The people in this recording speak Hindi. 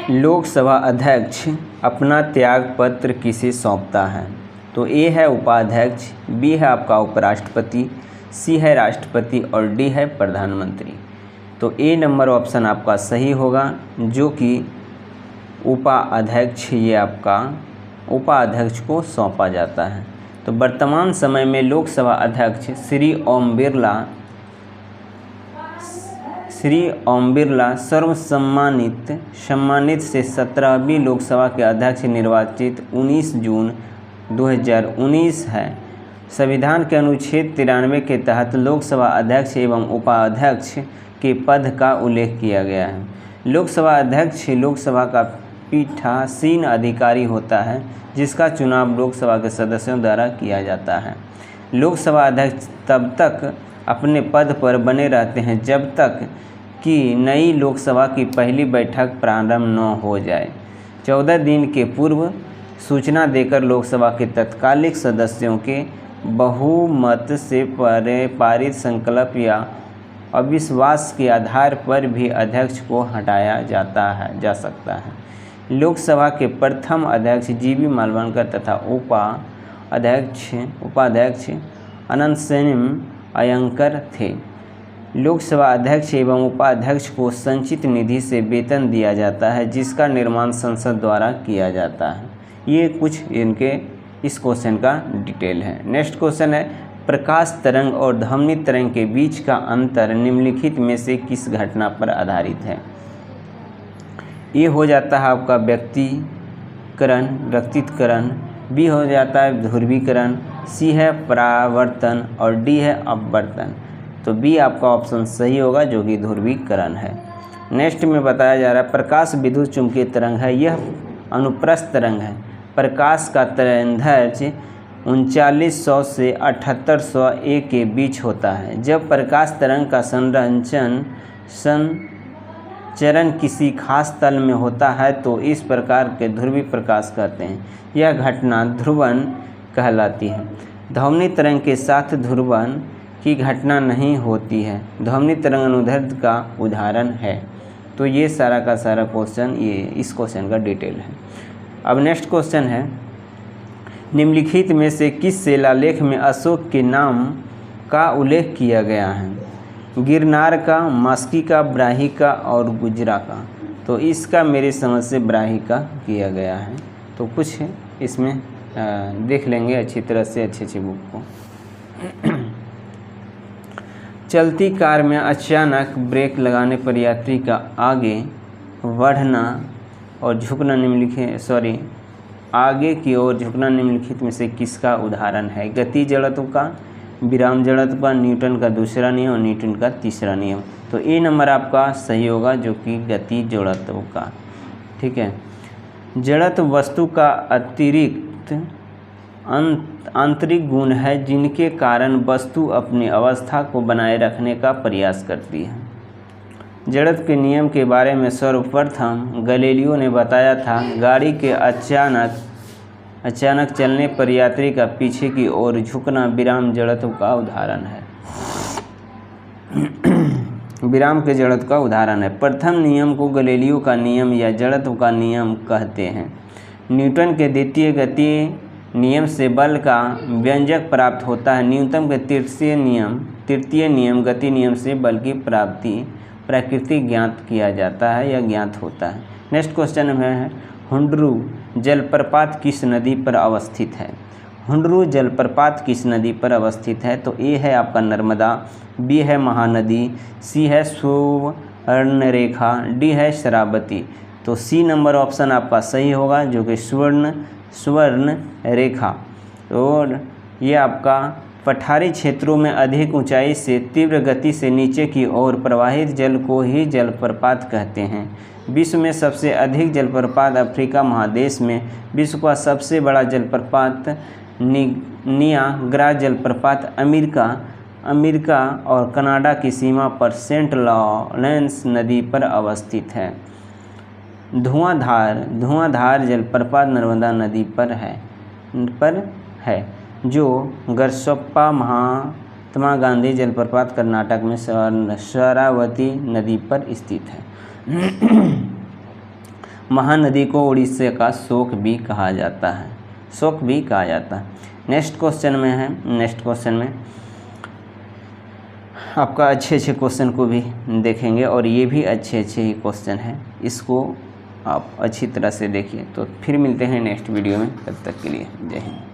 लोकसभा अध्यक्ष अपना त्याग पत्र किसे सौंपता है? तो ए है उपाध्यक्ष, बी है आपका उपराष्ट्रपति, सी है राष्ट्रपति और डी है प्रधानमंत्री। तो ए नंबर ऑप्शन आपका सही होगा, जो कि उपाध्यक्ष, ये आपका उपाध्यक्ष को सौंपा जाता है। तो वर्तमान समय में लोकसभा अध्यक्ष श्री ओम बिरला सम्मानित से 17वीं लोकसभा के अध्यक्ष निर्वाचित 19 जून 2019 है। संविधान के अनुच्छेद 93 के तहत लोकसभा अध्यक्ष एवं उपाध्यक्ष के पद का उल्लेख किया गया है। लोकसभा अध्यक्ष लोकसभा का पीठासीन अधिकारी होता है, जिसका चुनाव लोकसभा के सदस्यों द्वारा किया जाता है। लोकसभा अध्यक्ष तब तक अपने पद पर बने रहते हैं जब तक कि नई लोकसभा की पहली बैठक प्रारंभ न हो जाए। 14 दिन के पूर्व सूचना देकर लोकसभा के तत्कालिक सदस्यों के बहुमत से पारित संकल्प या अविश्वास के आधार पर भी अध्यक्ष को हटाया जा सकता है। लोकसभा के प्रथम अध्यक्ष जीवी मालवणकर तथा उपाध्यक्ष अनंत सेन अयंकर थे। लोकसभा अध्यक्ष एवं उपाध्यक्ष को संचित निधि से वेतन दिया जाता है, जिसका निर्माण संसद द्वारा किया जाता है। ये कुछ इनके इस क्वेश्चन का डिटेल है। नेक्स्ट क्वेश्चन है, प्रकाश तरंग और ध्वनि तरंग के बीच का अंतर निम्नलिखित में से किस घटना पर आधारित है? ये हो जाता है आपका व्यक्तित्वकरण, बी हो जाता है ध्रुवीकरण, सी है परावर्तन और डी है अपवर्तन। तो बी आपका ऑप्शन सही होगा, जो कि ध्रुवीकरण है। नेक्स्ट में बताया जा रहा है, प्रकाश विद्युत चुंबकीय तरंग है, यह अनुप्रस्थ तरंग है। प्रकाश का तरंगदैर्घ्य 3900 से 7800 A के बीच होता है। जब प्रकाश तरंग का संचरण किसी खास तल में होता है तो इस प्रकार के ध्रुवीय प्रकाश कहते हैं। यह घटना ध्रुवन कहलाती है। ध्वनि तरंग के साथ ध्रुवन की घटना नहीं होती है। ध्वनि तरंग अनुदैर्ध्य का उदाहरण है। तो ये सारा का सारा क्वेश्चन ये इस क्वेश्चन का डिटेल है। अब नेक्स्ट क्वेश्चन है, निम्नलिखित में से किस शिलालेख में अशोक के नाम का उल्लेख किया गया है? गिरनार का, मास्की का, ब्राही का और गुजरा का। तो इसका मेरी समझ से ब्राही का किया गया है। तो कुछ इसमें देख लेंगे अच्छी तरह से अच्छी बुक को। चलती कार में अचानक ब्रेक लगाने पर यात्री का आगे बढ़ना और झुकना आगे की ओर झुकना निम्नलिखित में से किसका उदाहरण है? गति जड़त्व का, विराम जड़त्व का, न्यूटन का दूसरा नियम और न्यूटन का तीसरा नियम। तो ए नंबर आपका सही होगा, जो कि गति जड़त्व का। ठीक है। जड़त्व वस्तु का अतिरिक्त आंतरिक गुण है, जिनके कारण वस्तु अपनी अवस्था को बनाए रखने का प्रयास करती है। जड़त्व के नियम के बारे में सर्वप्रथम गैलीलियो ने बताया था। गाड़ी के अचानक चलने पर यात्री का पीछे की ओर झुकना विराम जड़त्व का उदाहरण है। विराम के जड़त्व का उदाहरण है। प्रथम नियम को गैलीलियो का नियम या जड़त्व का नियम कहते हैं। न्यूटन के द्वितीय गति नियम से बल का व्यंजक प्राप्त होता है। न्यूटन के तृतीय नियम गति नियम से बल की प्रकृति ज्ञात किया जाता है या ज्ञात होता है। नेक्स्ट क्वेश्चन में है, हुंडरू जलप्रपात किस नदी पर अवस्थित है? हुंडरू जलप्रपात किस नदी पर अवस्थित है? तो ए है आपका नर्मदा, बी है महानदी, सी है सुवर्णरेखा, डी है शरावती। तो सी नंबर ऑप्शन आपका सही होगा, जो कि सुवर्ण रेखा। और ये आपका पठारी क्षेत्रों में अधिक ऊंचाई से तीव्र गति से नीचे की ओर प्रवाहित जल को ही जलप्रपात कहते हैं। विश्व में सबसे अधिक जलप्रपात अफ्रीका महादेश में, विश्व का सबसे बड़ा जलप्रपात नियाग्रा जलप्रपात अमेरिका और कनाडा की सीमा पर सेंट लॉरेंस नदी पर अवस्थित है। धुआंधार जलप्रपात नर्मदा नदी पर है, जो गरसप्पा महात्मा गांधी जलप्रपात कर्नाटक में शरावती नदी पर स्थित है। महानदी को उड़ीसा का शोक भी कहा जाता है, शोक भी कहा जाता है। नेक्स्ट क्वेश्चन में आपका अच्छे क्वेश्चन को भी देखेंगे और ये भी अच्छे ही क्वेश्चन है, इसको आप अच्छी तरह से देखिए। तो फिर मिलते हैं नेक्स्ट वीडियो में, तब तक के लिए जय हिंद।